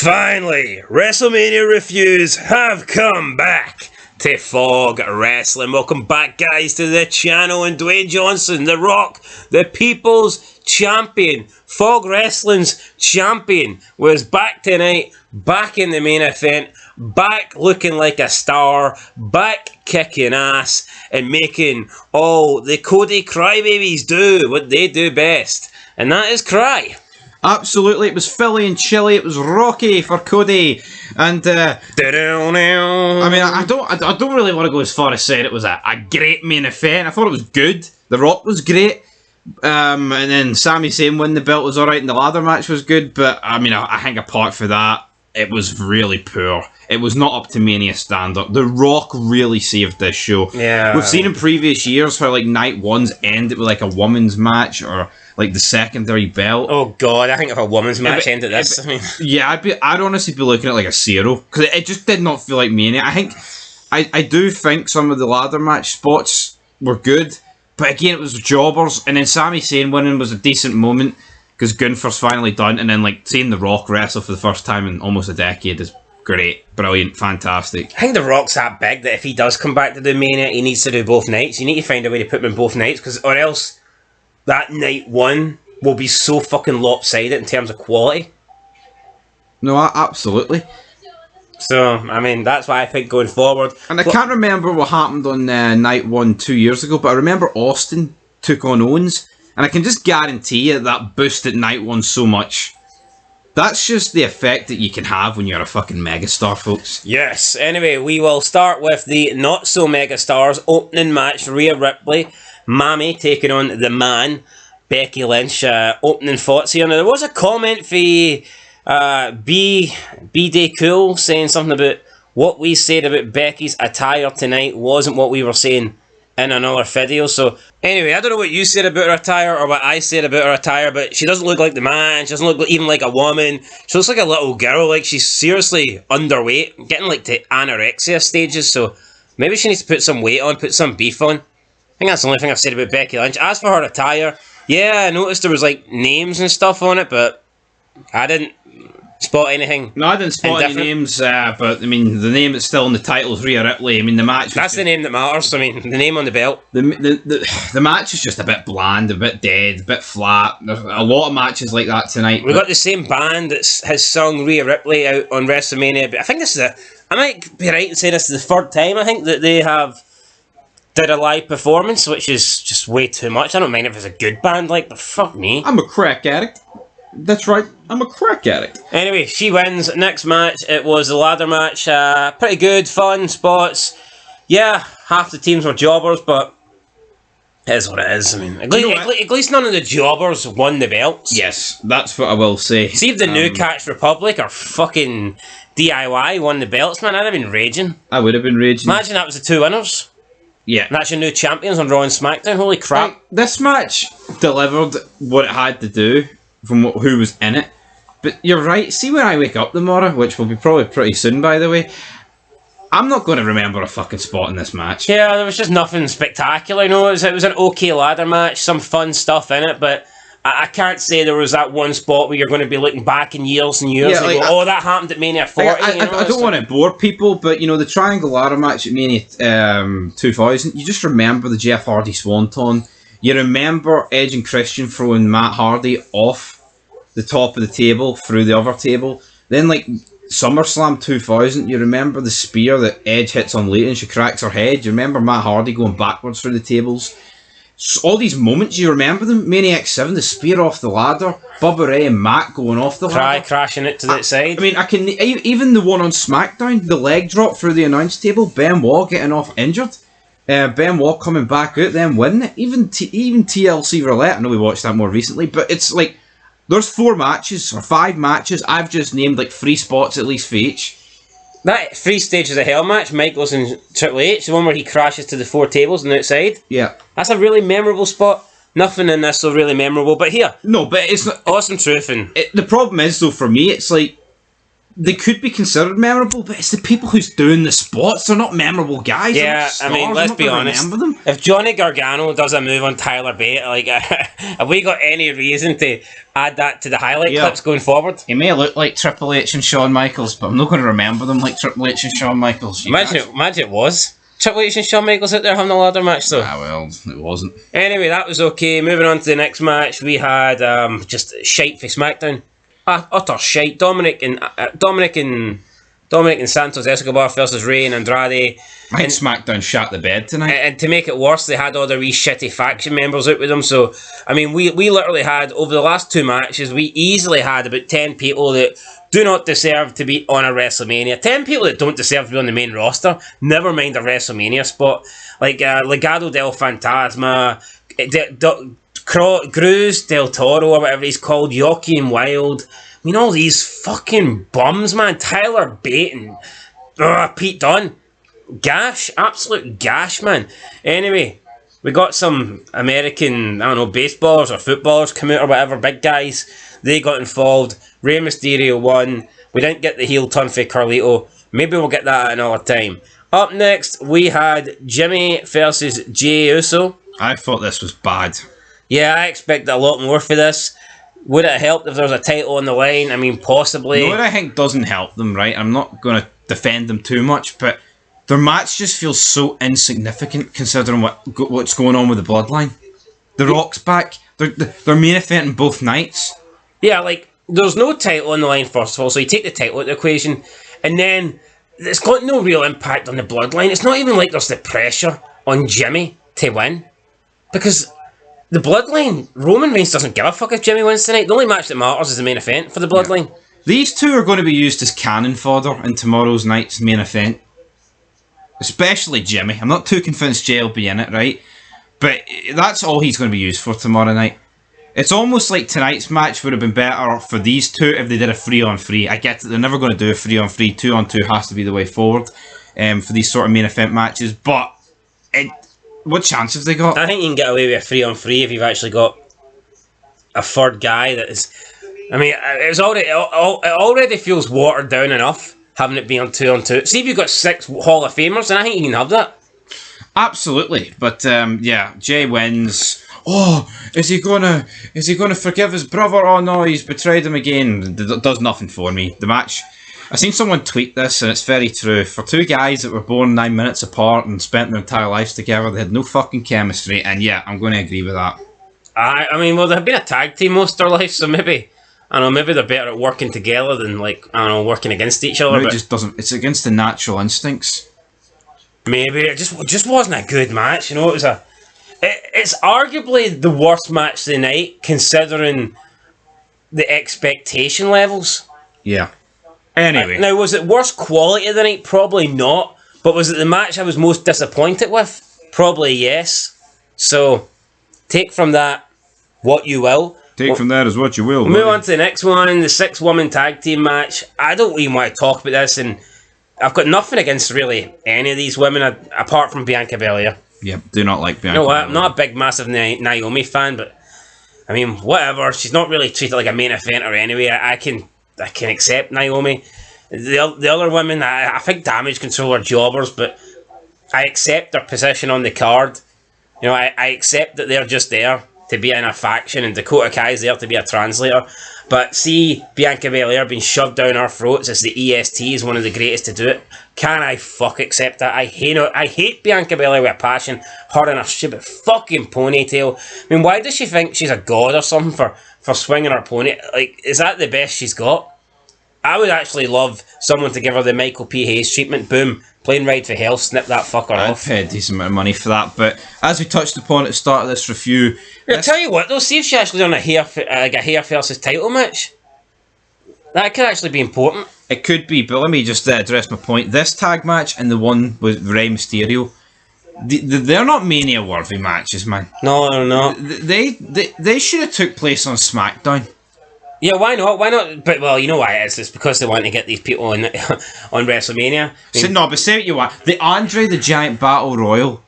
Finally, Wrestlemania reviews have come back to Fog Wrestling. Welcome back, guys, to the channel. And Dwayne Johnson, The Rock, the People's Champion, Fog Wrestling's champion, was back tonight, back in the main event, back looking like a star, back kicking ass, and making all the Cody crybabies do what they do best, and that is cry. Absolutely, it was Philly and chilly. It was rocky for Cody, and I mean, I don't really want to go as far as saying it was a great main event. I thought it was good. The Rock was great, and then Sami Zayn winning the belt was alright, and the ladder match was good. But I mean, I think apart from that, it was really poor. It was not up to Mania standard. The Rock really saved this show. Yeah, we've seen in previous years how like night ones ended with like a women's match or like the secondary belt. Oh god, I think if a women's match ended this, I mean, yeah, I'd honestly be looking at like a zero because it just did not feel like Mania. I do think some of the ladder match spots were good, but again, it was jobbers. And then Sami Zayn winning was a decent moment because Gunther's finally done, and then like seeing The Rock wrestle for the first time in almost a decade is great, brilliant, fantastic. I think The Rock's that big that if he does come back to the Mania, he needs to do both nights. You need to find a way to put him in both nights, or else that night one will be so fucking lopsided in terms of quality. No, absolutely. So, I mean, that's why I think going forward. And I can't remember what happened on night one 2 years ago, but I remember Austin took on Owens, and I can just guarantee you that boosted night one so much. That's just the effect that you can have when you're a fucking megastar, folks. Yes. Anyway, we will start with the not-so-megastars opening match. Rhea Ripley, Mammy taking on the man, Becky Lynch, opening thoughts here. Now, there was a comment for B-Day Cool saying something about what we said about Becky's attire tonight wasn't what we were saying in another video. So anyway, I don't know what you said about her attire or what I said about her attire, but she doesn't look like the man. She doesn't look even like a woman. She looks like a little girl. Like, she's seriously underweight, getting like to anorexia stages. So maybe she needs to put some weight on, put some beef on. I think that's the only thing I've said about Becky Lynch. As for her attire, yeah, I noticed there was like names and stuff on it, but I didn't spot anything. No, I didn't spot any names, but I mean, the name that's still in the title is Rhea Ripley. I mean, the match. That's the name that matters. I mean, the name on the belt. The match is just a bit bland, a bit dead, a bit flat. There's a lot of matches like that tonight. We got the same band that has sung Rhea Ripley out on WrestleMania, but I think this is I might be right in saying this is the third time I think that they have did a live performance, which is just way too much. I don't mind if it's a good band, like, but fuck me. I'm a crack addict. That's right, I'm a crack addict. Anyway, she wins. Next match, it was the ladder match. Pretty good, fun spots. Yeah, half the teams were jobbers, but it is what it is. I mean, at least none of the jobbers won the belts. Yes, that's what I will say. See if the New Catch Republic or fucking DIY won the belts, man, I'd have been raging. I would have been raging. Imagine that was the two winners. Yeah. And that's your new champions on Raw and SmackDown. Holy crap. This match delivered what it had to do from who was in it. But you're right. See, when I wake up tomorrow, which will be probably pretty soon, by the way, I'm not going to remember a fucking spot in this match. Yeah, there was just nothing spectacular. You know, it was an okay ladder match, some fun stuff in it, but I can't say there was that one spot where you're going to be looking back in years and years and go, that happened at Mania 40. I don't want to bore people, but, you know, the Triangle Ladder match at Mania 2000, you just remember the Jeff Hardy Swanton. You remember Edge and Christian throwing Matt Hardy off the top of the table through the other table. Then, like, SummerSlam 2000, you remember the spear that Edge hits on Lita and she cracks her head. You remember Matt Hardy going backwards through the tables. So all these moments, you remember them? Maniac 7, the spear off the ladder, Bubba Ray and Matt going off the ladder. Crashing it to the side. I mean, I can even the one on SmackDown, the leg drop through the announce table, Benoit getting off injured, Benoit coming back out, then winning it. Even TLC Roulette, I know we watched that more recently, but it's like, there's 4 matches, or 5 matches, I've just named like 3 spots at least for each. That 3 stages of hell match, Michaels and Triple H, the one where he crashes to the 4 tables on the outside. Yeah. That's a really memorable spot. Nothing in this so really memorable, but here. No, but it's not... Awesome truth. And the problem is, though, for me, it's like, they could be considered memorable, but it's the people who's doing the spots. They're not memorable guys. Yeah, I mean, let's be honest. Them. If Johnny Gargano does a move on Tyler Bate, like, have we got any reason to add that to the highlight clips going forward? He may look like Triple H and Shawn Michaels, but I'm not going to remember them like Triple H and Shawn Michaels. Imagine it was Triple H and Shawn Michaels out there having a ladder match, though. Ah, well, it wasn't. Anyway, that was okay. Moving on to the next match, we had just shite for SmackDown. Utter shite. Dominic and Santos Escobar versus Rey and Andrade. I think SmackDown shot the bed tonight. And to make it worse, they had all the wee shitty faction members out with them. So, I mean, we literally had, over the last 2 matches, we easily had about 10 people that do not deserve to be on a WrestleMania. 10 people that don't deserve to be on the main roster. Never mind a WrestleMania spot. Like Legado del Fantasma, Cruz del Toro, or whatever he's called, Joaquin Wilde. I mean, all these fucking bums, man. Tyler Bate and Pete Dunne. Gash. Absolute gash, man. Anyway, we got some American, I don't know, baseballers or footballers come out or whatever, big guys. They got involved. Rey Mysterio won. We didn't get the heel turn for Carlito. Maybe we'll get that at another time. Up next, we had Jimmy versus Jey Uso. I thought this was bad. Yeah, I expected a lot more for this. Would it help if there was a title on the line? I mean, possibly. You know what I think doesn't help them, right? I'm not going to defend them too much, but their match just feels so insignificant considering what's going on with the Bloodline. The Rock's back. They're main eventing both nights. Yeah, like, there's no title on the line, first of all, so you take the title out of the equation, and then it's got no real impact on the Bloodline. It's not even like there's the pressure on Jimmy to win. Because the Bloodline, Roman Reigns doesn't give a fuck if Jimmy wins tonight. The only match that matters is the main event for the Bloodline. Yeah. These two are going to be used as cannon fodder in tomorrow's night's main event. Especially Jimmy. I'm not too convinced Jey will be in it, right? But that's all he's going to be used for tomorrow night. It's almost like tonight's match would have been better for these two if they did a 3-on-3. I get that they're never going to do a 3-on-3. 2-on-2 has to be the way forward for these sort of main event matches. But what chance have they got? I think you can get away with a 3-on-3 if you've actually got a third guy that is... I mean, it already feels watered down enough having it be on 2-on-2. See if you've got 6 Hall of Famers, and I think you can have that. Absolutely, but Jey wins. Oh, is he gonna forgive his brother? Oh no, he's betrayed him again. It does nothing for me. The match. I seen someone tweet this, and it's very true. For 2 guys that were born 9 minutes apart and spent their entire lives together, they had no fucking chemistry. And yeah, I'm going to agree with that. I mean, well, they've been a tag team most of their life, so maybe they're better at working together than working against each other. No, it just doesn't. It's against the natural instincts. Maybe it just wasn't a good match. You know, it's arguably the worst match of the night considering the expectation levels. Yeah. Anyway. Now, was it worst quality of the night? Probably not. But was it the match I was most disappointed with? Probably yes. So, take from that what you will. Take from that as what you will. We'll move on to the next one, the 6-woman tag team match. I don't even want to talk about this, and I've got nothing against really any of these women apart from Bianca Belair. Yeah, do not like Bianca. You know what? I'm not a big, massive Naomi fan, but I mean, whatever. She's not really treated like a main eventer anyway. I can accept Naomi. The other women, I think Damage Control are jobbers, but I accept their position on the card. You know, I accept that they're just there to be in a faction, and Dakota Kai's there to be a translator. But see Bianca Belair being shoved down our throats as the EST is one of the greatest to do it. Can I accept that? I hate Bianca Belair with a passion. Her and her stupid fucking ponytail. I mean, why does she think she's a god or something for swinging her pony? Like, is that the best she's got? I would actually love someone to give her the Michael P. Hayes treatment. Boom. Plane ride for hell. Snip that fucker off. I'd pay a decent amount of money for that. But as we touched upon at the start of this review... I'll tell you what, though. See if she actually done a hair versus title match. That could actually be important. It could be, but let me just address my point. This tag match and the one with Rey Mysterio, they're not Mania-worthy matches, man. No, they're not. They should have took place on SmackDown. Yeah, why not? Why not? But, well, you know why it is. It's because they want to get these people on WrestleMania. But say what you want. The Andre the Giant Battle Royal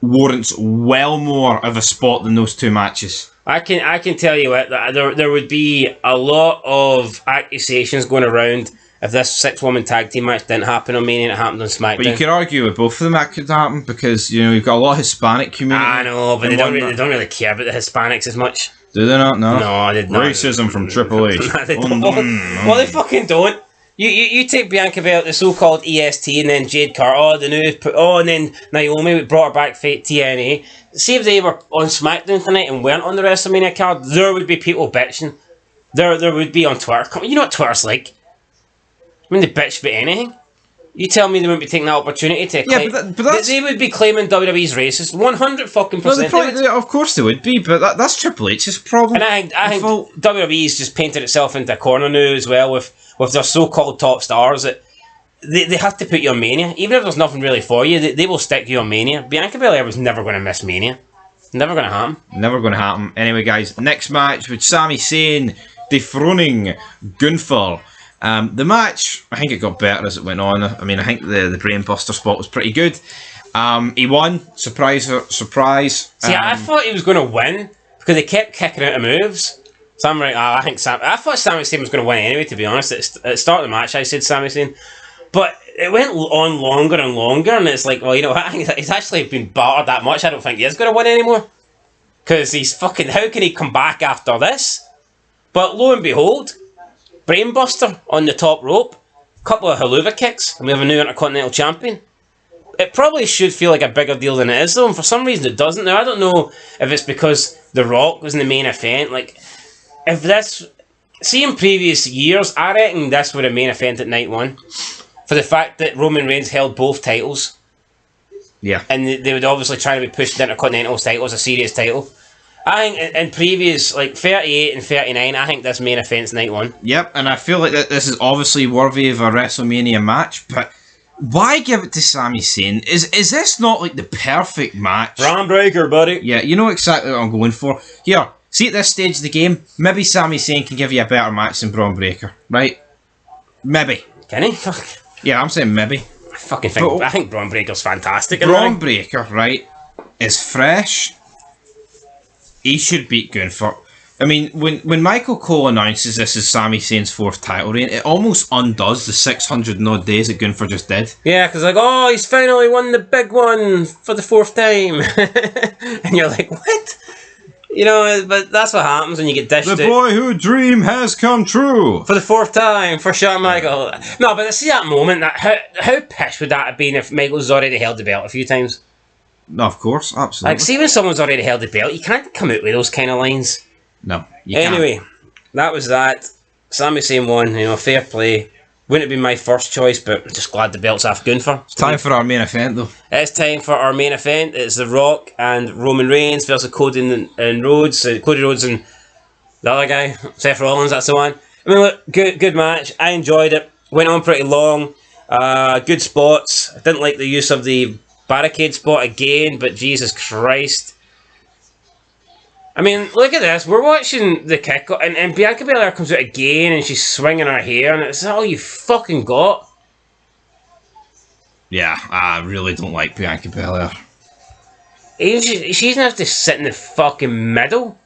warrants well more of a spot than those 2 matches. I can tell you what, there would be a lot of accusations going around if this 6-woman tag team match didn't happen on Mania and it happened on SmackDown. But you could argue with both of them that could happen because you've got a lot of Hispanic community. I know, but they don't really care about the Hispanics as much. Do they not? No, they don't. Racism from Triple H. They don't. Well, they fucking don't. You take Bianca Belair, the so-called EST, and then Jade Carter, and then Naomi brought her back for TNA. See if they were on SmackDown tonight and weren't on the WrestleMania card, there would be people bitching. There would be on Twitter. You know what Twitter's like. When they bitch about anything. You tell me they wouldn't be taking that opportunity to claim. But that's... They would be claiming WWE's racist. 100%. No, of course they would be, but that's Triple H's problem. And I think WWE's just painted itself into a corner now as well with their so-called top stars that they have to put you on Mania. Even if there's nothing really for you, they will stick you on Mania. Bianca Belair was never going to miss Mania. Never going to happen. Never going to happen. Anyway, guys, next match with Sami Zayn dethroning Gunther. The match, I think it got better as it went on. I mean, I think the brainbuster spot was pretty good. He won. Surprise. See, I thought he was going to win because they kept kicking out of moves. So I'm like, I thought Sami Zayn was going to win anyway, to be honest. At the start of the match, I said Sami Zayn. But it went on longer and longer, and it's like, well, you know what? I think he's actually been battered that much. I don't think he is going to win anymore. Because he's fucking... How can he come back after this? But lo and behold... Brainbuster on the top rope, couple of haluva kicks, and we have a new Intercontinental Champion. It probably should feel like a bigger deal than it is, though, and for some reason it doesn't. Now, I don't know if it's because The Rock was in the main event. Like, if this... See, in previous years, I reckon this would have main event at night one. For the fact that Roman Reigns held both titles. Yeah. And they would obviously try to be pushed the Intercontinental title as a serious title. I think in previous, like 38 and 39, I think this main event's night one. Yep, and I feel like that this is obviously worthy of a WrestleMania match, but why give it to Sami Zayn? Is this not like the perfect match? Braun Breaker, buddy. Yeah, you know exactly what I'm going for. Here, see at this stage of the game, maybe Sami Zayn can give you a better match than Braun Breaker, right? Maybe. Can he? Yeah, I'm saying maybe. I think Braun Breaker's fantastic. Braun Breaker, right, is fresh. He should beat Gunther. I mean, when Michael Cole announces this is Sami Zayn's 4th title reign, it almost undoes the 600 and odd days that Gunther just did. Yeah, because like, oh, he's finally won the big one for the 4th time. And you're like, what? You know, but that's what happens when you get dished out. The boyhood dream has come true. For the 4th time, for Shawn Michaels. No, but see that moment, how pissed would that have been if Michaels already held the belt a few times? No, of course, absolutely. Like, see when someone's already held the belt, you can't come out with those kind of lines. No, you anyway, can't. That was that. Sami Zayn won, fair play. Wouldn't have been my first choice, but I'm just glad the belt's off Gunther. It's time for our main event, though. It's time for our main event. It's The Rock and Roman Reigns versus Cody and Rhodes. Cody Rhodes and the other guy, Seth Rollins, that's the one. I mean, look, good match. I enjoyed it. Went on pretty long. Good spots. I didn't like the use of the barricade spot again, but Jesus Christ. I mean, look at this. We're watching the kick, and Bianca Belair comes out again, and she's swinging her hair, and it's all you fucking got. Yeah, I really don't like Bianca Belair. She doesn't have to sit in the fucking middle.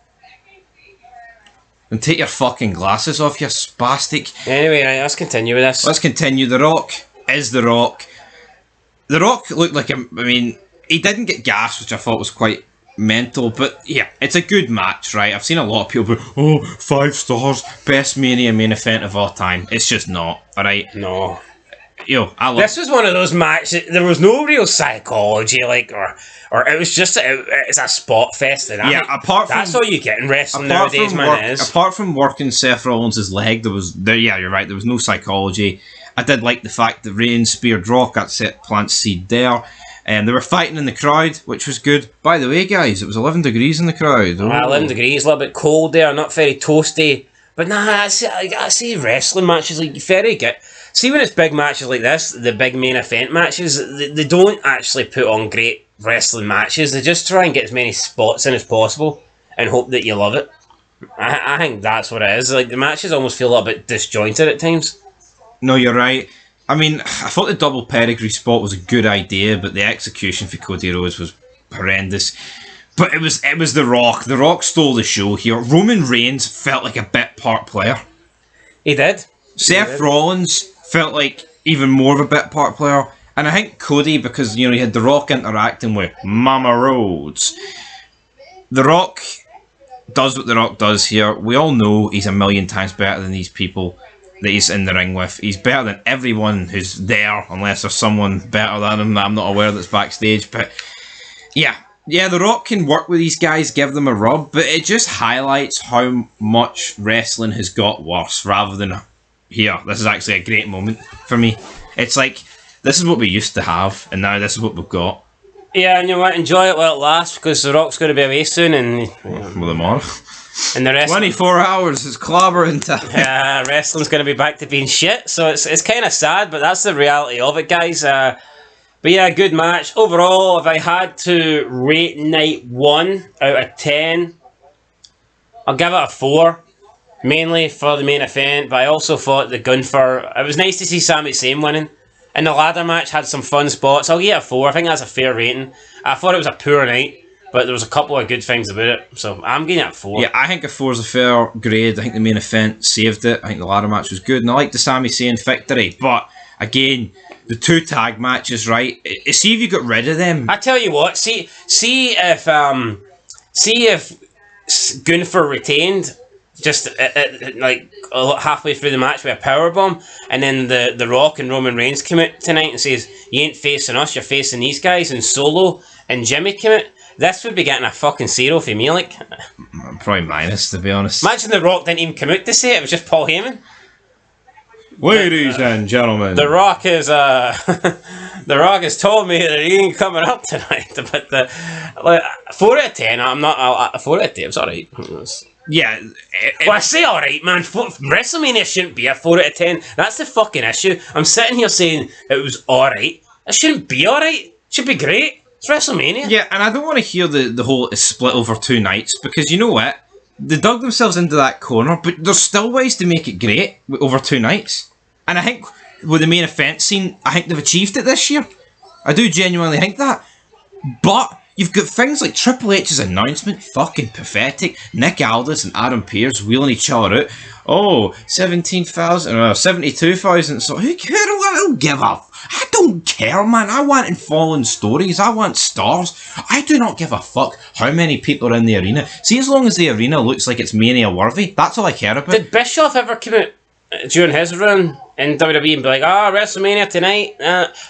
And take your fucking glasses off, you spastic. Anyway, let's continue with this. Let's continue. The Rock is The Rock. The Rock looked like he didn't get gas, which I thought was quite mental, but yeah, it's a good match, right? I've seen a lot of people go, 5 stars, best Mania main event of all time. It's just not, alright? No. This was one of those matches, there was no real psychology, or it was just, it's a spot fest. And that's all you get in wrestling nowadays, man. Apart from working Seth Rollins' leg, you're right, there was no psychology. I did like the fact that Reigns speared Rock, that set plant seed there. They were fighting in the crowd, which was good. By the way, guys, it was 11 degrees in the crowd. 11 degrees, a little bit cold there, not very toasty. But I see wrestling matches like very good. See when it's big matches like this, the big main event matches, they don't actually put on great wrestling matches. They just try and get as many spots in as possible and hope that you love it. I think that's what it is. Like, the matches almost feel a little bit disjointed at times. No, you're right. I mean, I thought the double pedigree spot was a good idea, but the execution for Cody Rhodes was horrendous. But it was The Rock. The Rock stole the show here. Roman Reigns felt like a bit part player. He did. Seth Rollins felt like even more of a bit part player. And I think Cody, because, you had The Rock interacting with Mama Rhodes. The Rock does what The Rock does here. We all know he's a million times better than these people that he's in the ring with. He's better than everyone who's there, unless there's someone better than him that I'm not aware that's backstage. But yeah, The Rock can work with these guys, give them a rub, but it just highlights how much wrestling has got worse rather than here. This is actually a great moment for me. It's like, this is what we used to have, and now this is what we've got. Yeah, and you want to enjoy it while it lasts, because The Rock's going to be away soon, and well, tomorrow. And the rest 24 hours is clobbering time. Wrestling's going to be back to being shit, so it's kind of sad, but that's the reality of it, guys. But yeah, good match. Overall, if I had to rate night 1 out of 10, I'll give it a 4. Mainly for the main event, but I also thought the Gunther... It was nice to see Sami Zayn winning. And the ladder match had some fun spots. I'll give it a 4. I think that's a fair rating. I thought it was a poor night, but there was a couple of good things about it. So I'm giving it a 4. Yeah, I think a 4 is a fair grade. I think the main event saved it. I think the ladder match was good. And I like the Sami Zayn victory. But, again, the 2 tag matches, right? See if you got rid of them. I tell you what, see if Gunther retained... just like halfway through the match with a powerbomb, and then the Rock and Roman Reigns come out tonight and says, you ain't facing us, you're facing these guys, and Solo and Jimmy come out, this would be getting a fucking 0 for me, like. Probably minus, to be honest. Imagine the Rock didn't even come out to say it was just Paul Heyman. Ladies and gentlemen, The Rock is The Rock has told me that he ain't coming up tonight, but 4 out of 10, I'm not 4 out of 10, it's alright. yeah. Well, I say alright, man. WrestleMania shouldn't be a 4 out of 10. That's the fucking issue. I'm sitting here saying it was alright. It shouldn't be alright. It should be great. It's WrestleMania. Yeah, and I don't want to hear the whole it's split over 2 nights, because you know what? They dug themselves into that corner, but there's still ways to make it great over 2 nights. And I think with the main event scene, I think they've achieved it this year. I do genuinely think that. But you've got things like Triple H's announcement, fucking pathetic. Nick Aldis and Adam Pearce wheeling each other out. Oh, 17,000, 72,000. So who cares? I don't give a... I don't care, man. I want infallen stories. I want stars. I do not give a fuck how many people are in the arena. See, as long as the arena looks like it's Mania worthy, that's all I care about. Did Bischoff ever come out during his run in WWE and be like, WrestleMania tonight?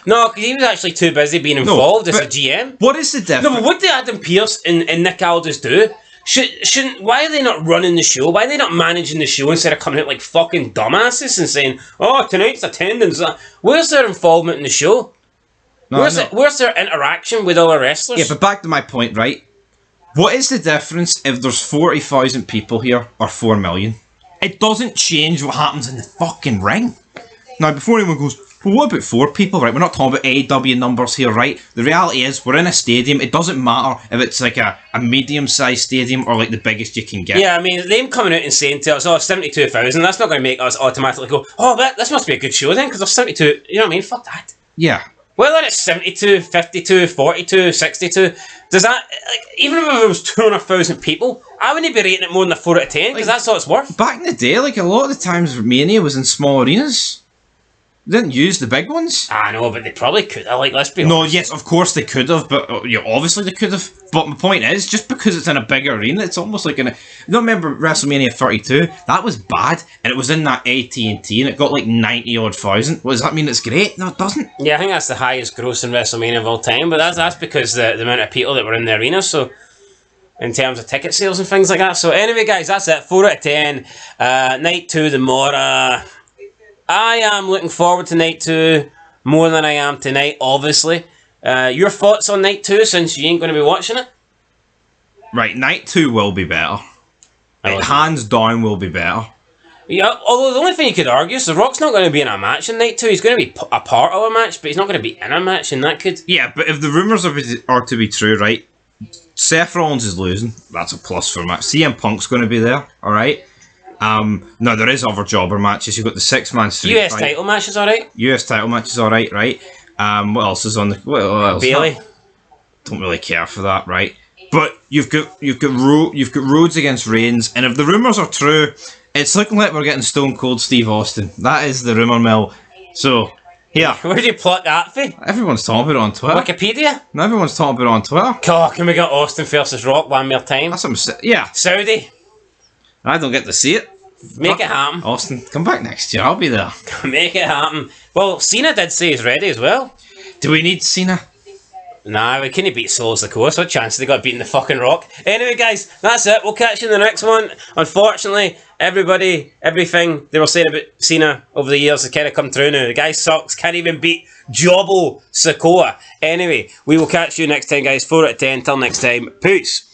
No, because he was actually too busy being involved as a GM. What is the difference? No, but what did Adam Pearce and Nick Aldis do? Why are they not running the show? Why are they not managing the show instead of coming out like fucking dumbasses and saying, tonight's attendance? Where's their involvement in the show? Where's their interaction with other wrestlers? Yeah, but back to my point, right? What is the difference if there's 40,000 people here or 4 million? It doesn't change what happens in the fucking ring. Now, before anyone goes, well, what about 4 people, right? We're not talking about AEW numbers here, right? The reality is, we're in a stadium. It doesn't matter if it's like a medium-sized stadium or like the biggest you can get. Yeah, I mean, them coming out and saying to us, 72,000, that's not going to make us automatically go, this must be a good show then, because there's 72, you know what I mean? Fuck that. Yeah. Whether it's 72, 52, 42, 62, does that, like, even if it was 200,000 people, I wouldn't be rating it more than a 4 out of 10, because that's all it's worth. Back in the day, like, a lot of the times Mania was in small arenas. They didn't use the big ones. I know, but they probably could have, like, let's be honest. No, yes, of course they could have, but obviously they could have. But my point is, just because it's in a big arena, it's almost like I don't remember WrestleMania 32? That was bad, and it was in that AT&T, and it got like 90-odd thousand. What, does that mean it's great? No, it doesn't. Yeah, I think that's the highest grossing WrestleMania of all time, but that's because the amount of people that were in the arena, so... in terms of ticket sales and things like that. So anyway, guys, that's it. 4 out of 10. Night 2, the more... I am looking forward to night 2 more than I am tonight, obviously. Your thoughts on night 2, since you ain't going to be watching it? Right, night 2 will be better. Hands down will be better. Yeah, although the only thing you could argue is The Rock's not going to be in a match in night 2. He's going to be a part of a match, but he's not going to be in a match, and that could... Yeah, but if the rumours are to be true, right, Seth Rollins is losing. That's a plus for a match. CM Punk's going to be there, alright? No, there is other jobber matches. You've got the 6-man street US fight. Title match is alright. US title match is alright, right? What else is on the... What else? Bailey. Don't really care for that, right? But you've got Rhodes against Reigns, and if the rumours are true, it's looking like we're getting Stone Cold Steve Austin. That is the rumour mill. So, here. Where do you plot that for? Everyone's talking about it on Twitter. Wikipedia? No, everyone's talking about it on Twitter. God, can we get Austin versus Rock one more time? That's what I'm saying. Yeah. Saudi? I don't get to see it. Make it happen. Austin, come back next year. I'll be there. Make it happen. Well, Cena did say he's ready as well. Do we need Cena? Nah, we couldn't beat Souls the Course. What chance have they got beating the fucking Rock? Anyway, guys, that's it. We'll catch you in the next one. Unfortunately, everything they were saying about Cena over the years has kind of come true now. The guy sucks. Can't even beat Jobbo Sikoa. Anyway, we will catch you next time, guys. 4 out of 10. Till next time. Peace.